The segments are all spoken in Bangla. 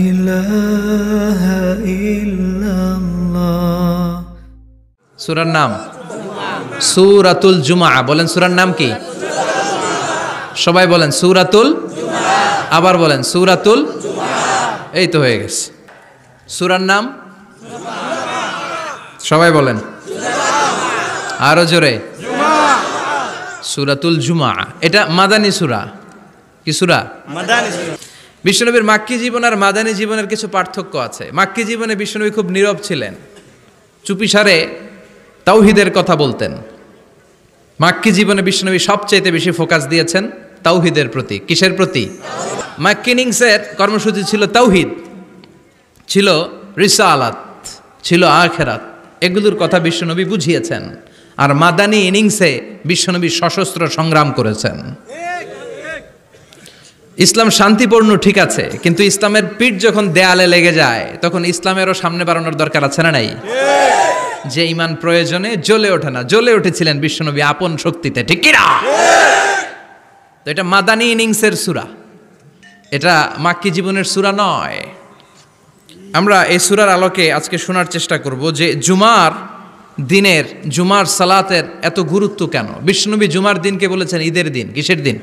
ইলাহা ইল্লাল্লাহ। সূরার নাম সূরাতুল জুমআ। বলেন সূরার নাম কি? সবাই বলেন সূরাতুল, আবার বলেন সূরাতুল। এই তো হয়ে গেছে। সূরার নাম সবাই বলেন আরো জোরে, সূরাতুল জুমআ। এটা মাদানী সূরা। কি সূরা? মাদানী সূরা। বিশ্বনবীর মাক্কি জীবন আর মাদানী জীবনের কিছু পার্থক্য আছে। মাক্কি জীবনে বিশ্বনবী খুব নীরব ছিলেন, চুপিসারে তাওহীদের কথা বলতেন। মাক্কি জীবনে বিশ্বনবী সবচেয়ে বেশি ফোকাস দিয়েছেন তাওহীদের প্রতি। কিসের প্রতি? মাক্কি ইনিংসের কর্মসূচি ছিল তাওহীদ, ছিল রিসালাত, ছিল আখিরাত, এগুলোর কথা বিশ্বনবী বুঝিয়েছেন। আর মাদানী ইনিংসে বিশ্বনবী সশস্ত্র সংগ্রাম করেছেন। ইসলাম শান্তিপূর্ণ ঠিক আছে, কিন্তু ইসলামের পিঠ যখন দেয়ালে লেগে যায় তখন ইসলামেরও সামনে বাড়ানোর দরকার আছে না নাই? যে ঈমান প্রয়োজনে জ্বলে ওঠে না, জ্বলে উঠেছিলেন বিশ্বনবী আপন শক্তিতে, ঠিক কি না? তো এটা মাদানী ইনিংসের সূরা, এটা মাক্কি জীবনের সূরা নয়। আমরা এই সূরার আলোকে আজকে শোনার চেষ্টা করব যে জুমার দিনের, জুমার সালাতের এত গুরুত্ব কেন। বিশ্বনবী জুমার দিনকে বলেছেন ঈদের দিন। কিসের দিন?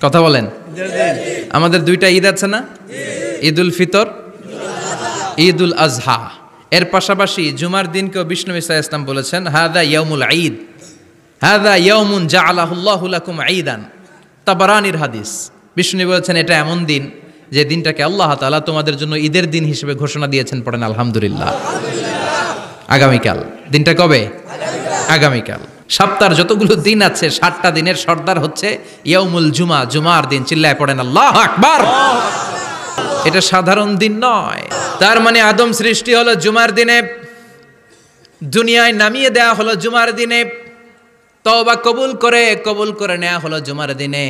কথা বলেন। আমাদের দুইটা ঈদ আছে না? ঈদুল ফিতর, ঈদুল আজহা। এর পাশাপাশি জুমার দিনকেও বিশ্বনবী সাল্লাল্লাহু আলাইহি ওয়াসাল্লাম বলেছেন হাদা ইয়াউমুল ঈদ, হাদা ইয়াউমুন জাআলাহুল্লাহু লাকুম ঈদান। তাবারানির হাদিস। বিশ্বনবী বলেছেন এটা এমন দিন যে দিনটাকে আল্লাহ তাআলা তোমাদের জন্য ঈদের দিন হিসেবে ঘোষণা দিয়েছেন। পড়েন আলহামদুলিল্লাহ। আগামীকাল। দিনটা কবে? আগামীকাল। সপ্তাহের যতগুলো দিন আছে 7টা দিনের সর্দার হচ্ছে ইয়াউমুল জুমা, জুমার দিন। চিল্লায় পড়েন আল্লাহু আকবার। এটা সাধারণ দিন নয়। তার মানে আদম সৃষ্টি হলো জুমার দিনে, দুনিয়ায় নামিয়ে দেয়া হলো জুমার দিনে, তওবা কবুল করে নেওয়া হলো জুমার দিনে,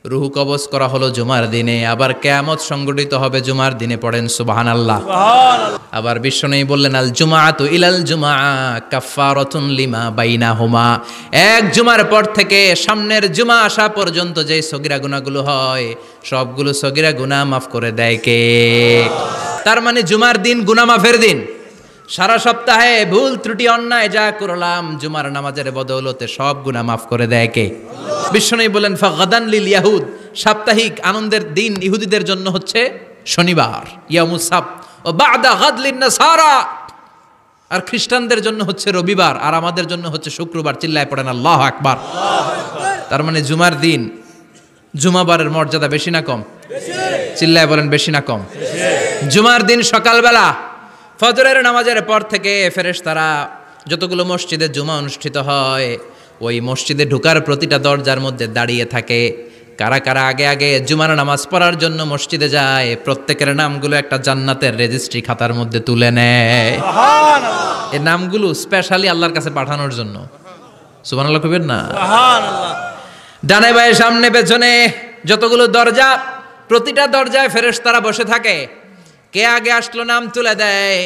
রূহ কবজ করা হলো জুমার দিনে, আবার কিয়ামত সংগঠিত হবে জুমার দিনে। পড়েন সুবহানাল্লাহ। আবার বিশ্বনবী বললেন আল জুমাআতু ইলাল জুমআ কাফফারাতুন লিমা বাইনাহুমা। এক জুমার পর থেকে সামনের জুমা আসা পর্যন্ত যে সগীরা গুনাহগুলো হয় সবগুলো সগীরা গুনাহ মাফ করে দেয় কে? তার মানে জুমার দিন গুনাহ মাফের দিন। সারা সপ্তাহে ভুল ত্রুটি অন্যায় যা করলাম জুমার নামাজের বদৌলতে সব গুনাহ মাফ করে দেয় কে? বিশ্বনবী বলেন ফাগাদান লিল ইয়াহুদ, সাপ্তাহিক আনন্দের দিন ইহুদিদের জন্য হচ্ছে শনিবার, ইয়াউমুস সাbt, ও বাদা গাদ লিন নাসারা, আর খ্রিস্টানদের জন্য হচ্ছে রবিবার, আর আমাদের জন্য হচ্ছে শুক্রবার। চিল্লায় পড়েন আল্লাহু আকবার। তার মানে জুমার দিন, জুমাবারের মর্যাদা বেশি না কম? চিল্লায় বলেন বেশি না কম? জুমার দিন সকালবেলা ফজরের নামাজের পর থেকে ফেরেশতারা যতগুলো মসজিদে জুমা অনুষ্ঠিত হয় ওই মসজিদে ঢোকার প্রতিটা দরজার মধ্যে দাঁড়িয়ে থাকে। কারা কারা আগে আগে জুমার নামাজ পড়ার জন্য মসজিদে যায় প্রত্যেকের নামগুলো একটা জান্নাতের রেজিস্ট্রি খাতার মধ্যে তুলে নেয়। সুবহানাল্লাহ। এই নামগুলো স্পেশালি আল্লাহর কাছে পাঠানোর জন্য। সুবহানাল্লাহ কইবেন না? সুবহানাল্লাহ। ডানে বায়ে সামনে পেছনে যতগুলো দরজা, প্রতিটা দরজায় ফেরেশতারা বসে থাকে। কে আগে আসলো নাম তুলে দেয়।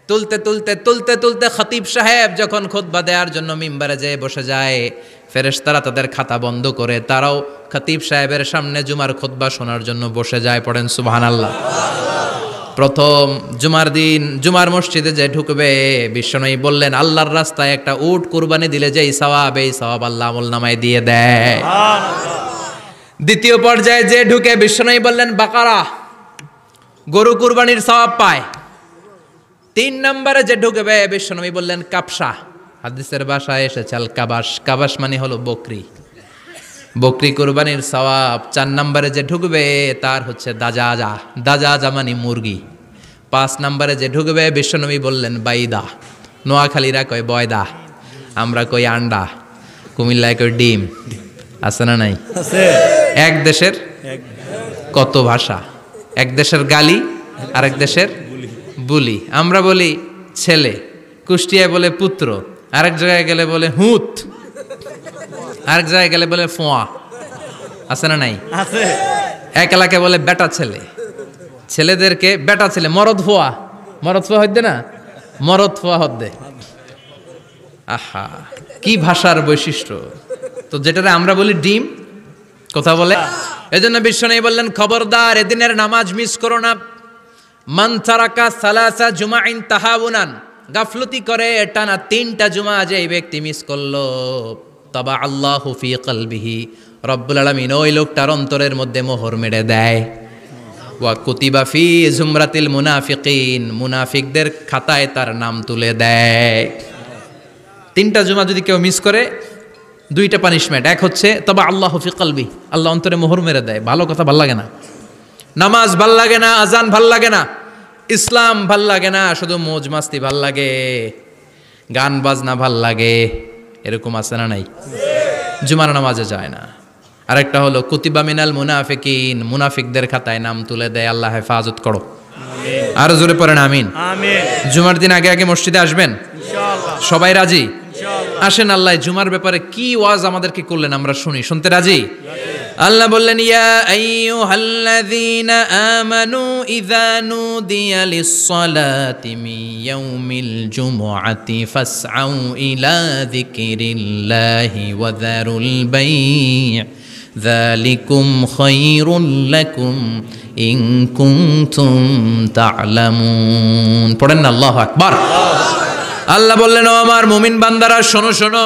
তুলতে তুলতে তুলতে তুলতে খতিব সাহেব যখন খুতবা দেওয়ার জন্য মিম্বারে যেয়ে বসে যায় ফেরেশতারা তাদের খাতা বন্ধ করে তারাও খতিব সাহেবের সামনে জুমার খুতবা শোনার জন্য বসে যায়। পড়েন সুবহানাল্লাহ। প্রথম জুমার দিন জুমার মসজিদে যে ঢুকবে বিশ্বনবী বললেন আল্লাহর রাস্তায় একটা উট কুরবানি দিলে যেই সওয়াব এই সওয়াব আল্লাহ আমলনামায় দিয়ে দেয়। দ্বিতীয় পর্যায়ে যে ঢুকে বিশ্বনবী বললেন বাকারা, গরু কুরবানির সওয়াব পায়। 3 নম্বরে যে ঢুকবে বিশ্বনবী বললেন কাবসা, হাদিসের ভাষায় এসেছে আল কাবাস, কাবাস মানে হলো বকরি, বকরি কুরবানির সওয়াব। 4 নম্বরে যে ঢুকবে তার হচ্ছে দাজাজা, দাজাজা মানে মুরগি। 5 নম্বরে যে ঢুকবে বিশ্বনবী বললেন বাইদা, নোয়াখালীরা কয় বয়দা, আমরা কই আন্ডা, কুমিল্লায় কই ডিম। আছে না নাই? আছে। এক দেশের কত ভাষা, এক দেশের গালি আরেক দেশের বুলি। আমরা বলি ছেলে, কুষ্টিয়ায় বলে পুত্র, আরেক জায়গায় গেলে বলে হুত, আরেক জায়গায় গেলে বলে ফোয়া। আছে না নাই? আছে। এক এলাকায় বলে বেটা ছেলে, ছেলেদেরকে বেটা ছেলে। মরদ ফোয়া, মরদ ফোয়া হইতে না, মরদ ফোয়া হদ্দে। আহা কি ভাষার বৈশিষ্ট্য। তো যেটারে আমরা বলি ডিম কথা বলে। এজন্য বিশ্বনবী বললেন, খবরদার এদিনের নামাজ মিস করো না। মান তারাকা সালাসা জুমাইন তাহাউনান, গাফলতি করে টানা 3টা জুমা যে ব্যক্তি মিস করলো, তাবা আল্লাহু ফি কলবিহি, রব্বুল আলামিন ওই লোকটার অন্তরের মধ্যে মোহর মেরে দেয়। ওয়া কুতিবা ফি জুমরাতিল মুনাফিকিন, মুনাফিকদের খাতায় তার নাম তুলে দেয়। 3টা জুমা যদি কেউ মিস করে, 2টা পানিশমেন্ট। এক হচ্ছে তবা আল্লাহু ফি কলবি, আল্লাহ অন্তরে মোহর মেরে দেয়। ভালো কথা ভাল লাগে না, নামাজ ভাল লাগে না, আজান ভাল লাগে না, ইসলাম ভাল লাগে না, শুধু মৌজ মাস্তি ভাল লাগে, গান বাজনা ভাল লাগে, এরকম আছে না নাই? জুমার নামাজে যায় না। আরেকটা হলো কুতিবা মিনাল মুনাফিকিন, মুনাফিকদের খাতায় নাম তুলে দেয়। আল্লাহ হেফাজত করো, আরো জোরে পড়েন আমিন। জুমার দিন আগে আগে মসজিদে আসবেন ইনশাআল্লাহ, সবাই রাজি? আসেন, আল্লাহ জুমার ব্যাপারে কি ওয়াজ আমাদেরকে করলেন আমরা শুনি। শুনতে রাজি? আল্লাহ বললেন, ইয়া আইয়ুহাল্লাযীনা আমানু ইযা নুদিয়া লিস-সালাতি মিন ইয়াউমিল জুমুআতি ফাসআউ ইলা যিকরিল্লাহি ওয়া যারুল বাই', যালিকুম খায়রুল লাকুম ইন কুনতুম তা'লামুন। পড়েন না আল্লাহু আকবার। আল্লাহ বললেন, ও আমার মুমিন বান্দারা শোনো শোনো।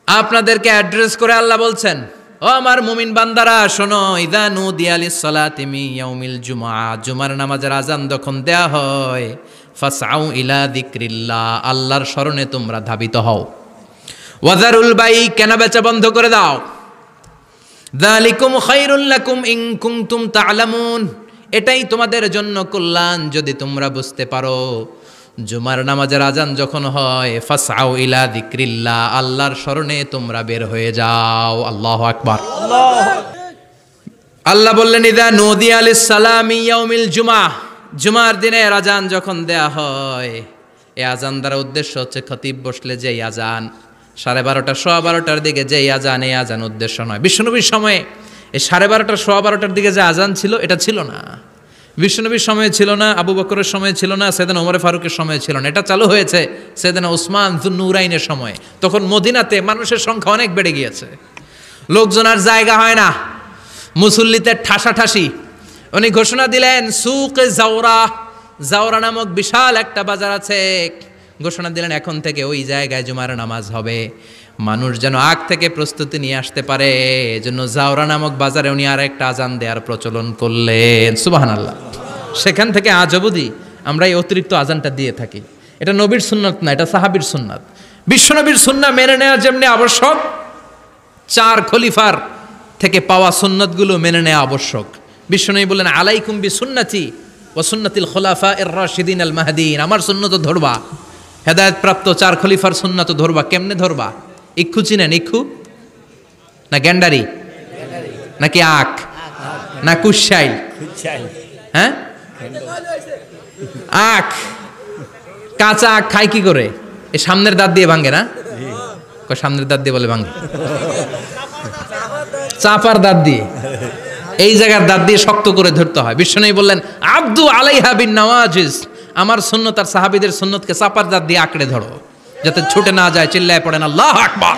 আপনাদেরকে অ্যাড্রেস করে আল্লাহ বলছেন, ও আমার মুমিন বান্দারা শোনো, ইযা নুদিয়া লিস-সালাতি মিন ইয়াউমিল জুমআ, জুমার নামাজের আজান যখন দেয়া হয়, ফাসআউ ইলা যিকরিল্লাহ, আল্লাহর স্মরণে তোমরা ধাবিত হও। ওয়া যারুল বাই', কেনা বেচা বন্ধ করে দাও। যালিকুম খায়রুল লাকুম ইন কুনতুম তা'লামুন, এটাই তোমাদের জন্য কল্যাণ যদি তোমরা বুঝতে পারো। জুমার নামাজের আজান যখন হয়, ফাসআউ ইলা যিকরিল্লাহ, আল্লাহর স্মরণে তোমরা বের হয়ে যাও। আল্লাহু আকবার। আল্লাহ বললেন, ইযা নুদিয়া লিস-সালামি ইয়াউমিল জুমআহ, জুমার দিনের আজান যখন দেয়া হয়, এই আজান দ্বারা উদ্দেশ্য হচ্ছে খতিব বসলে যেই আজান, 12:30 সোয়া 12টার দিকে যেই আজান, এই আজান উদ্দেশ্য নয়। বিশ্বনবীর সময়ে এই 12:30 সোয়া 12টার দিকে যে আজান ছিল, এটা ছিল না। বিশ্বনবীর সময়ে ছিল না, আবু বকরের সময়ে ছিল না, সাইয়েদনা ওমর ফারুকের সময়ে ছিল না। এটা চালু হয়েছে সাইয়েদনা উসমান যুন্নুরাইনের সময়ে। তখন মদিনাতে মানুষের সংখ্যা অনেক বেড়ে গিয়েছে, লোকজন আর জায়গা হয় না, মুসল্লিতে ঠাসাঠাসি। উনি ঘোষণা দিলেন, সুকে জাওরা, জাওরা নামক বিশাল একটা বাজার আছে, ঘোষণা দিলেন এখন থেকে ওই জায়গায় জুমার নামাজ হবে। মানুষ যেন আগ থেকে প্রস্তুতি নিয়ে আসতে পারে, এজন্য জাওরা নামক বাজারে উনি আর একটা আজান দেওয়ার প্রচলন করলেন। সুবহানাল্লাহ। সেখান থেকে আজ অবধি আমরা এই অতিরিক্ত আজানটা দিয়ে থাকি। এটা নবীর সুন্নাত না, এটা সাহাবীর সুন্নাত। বিশ্বনবীর সুন্নাহ মেনে নেওয়া যেমনি আবশ্যক, 4 খলিফার থেকে পাওয়া সুন্নাতগুলো মেনে নেওয়া আবশ্যক। বিশ্বনবী বললেন, আলাইকুম বিসুন্নতি ওয়া সুন্নাতিল খুলাফায়ে রাশিদিন আল মাহদিন, আমার সুন্নাত ধরবা, হেদায়েত প্রাপ্ত 4 খলিফার সুন্নাত ধরবা। কেমনে ধরবা? ইক্ষু চিনেন? ইক্ষু না গ্যান্ডারি নাকি আখ না কুশাইল? হ্যাঁ, আখ। কাঁচা আখ খায় কি করে? এই সামনের দাঁত দিয়ে ভাঙে না? সামনের দাঁত দিয়ে বলে ভাঙে, চাপার দাঁত দিয়ে, এই জায়গার দাঁত দিয়ে শক্ত করে ধরতে হয়। বিশ্বনবী বললেন, আব্দু আলাইহা বিন নওয়াজিজ, আমার সুন্নত আর সাহাবীদের সুন্নতকে চাপার দাঁত দিয়ে আঁকড়ে ধরো, যাতে ছুটে না যায়। চিল্লায় পড়েন আল্লাহু আকবার।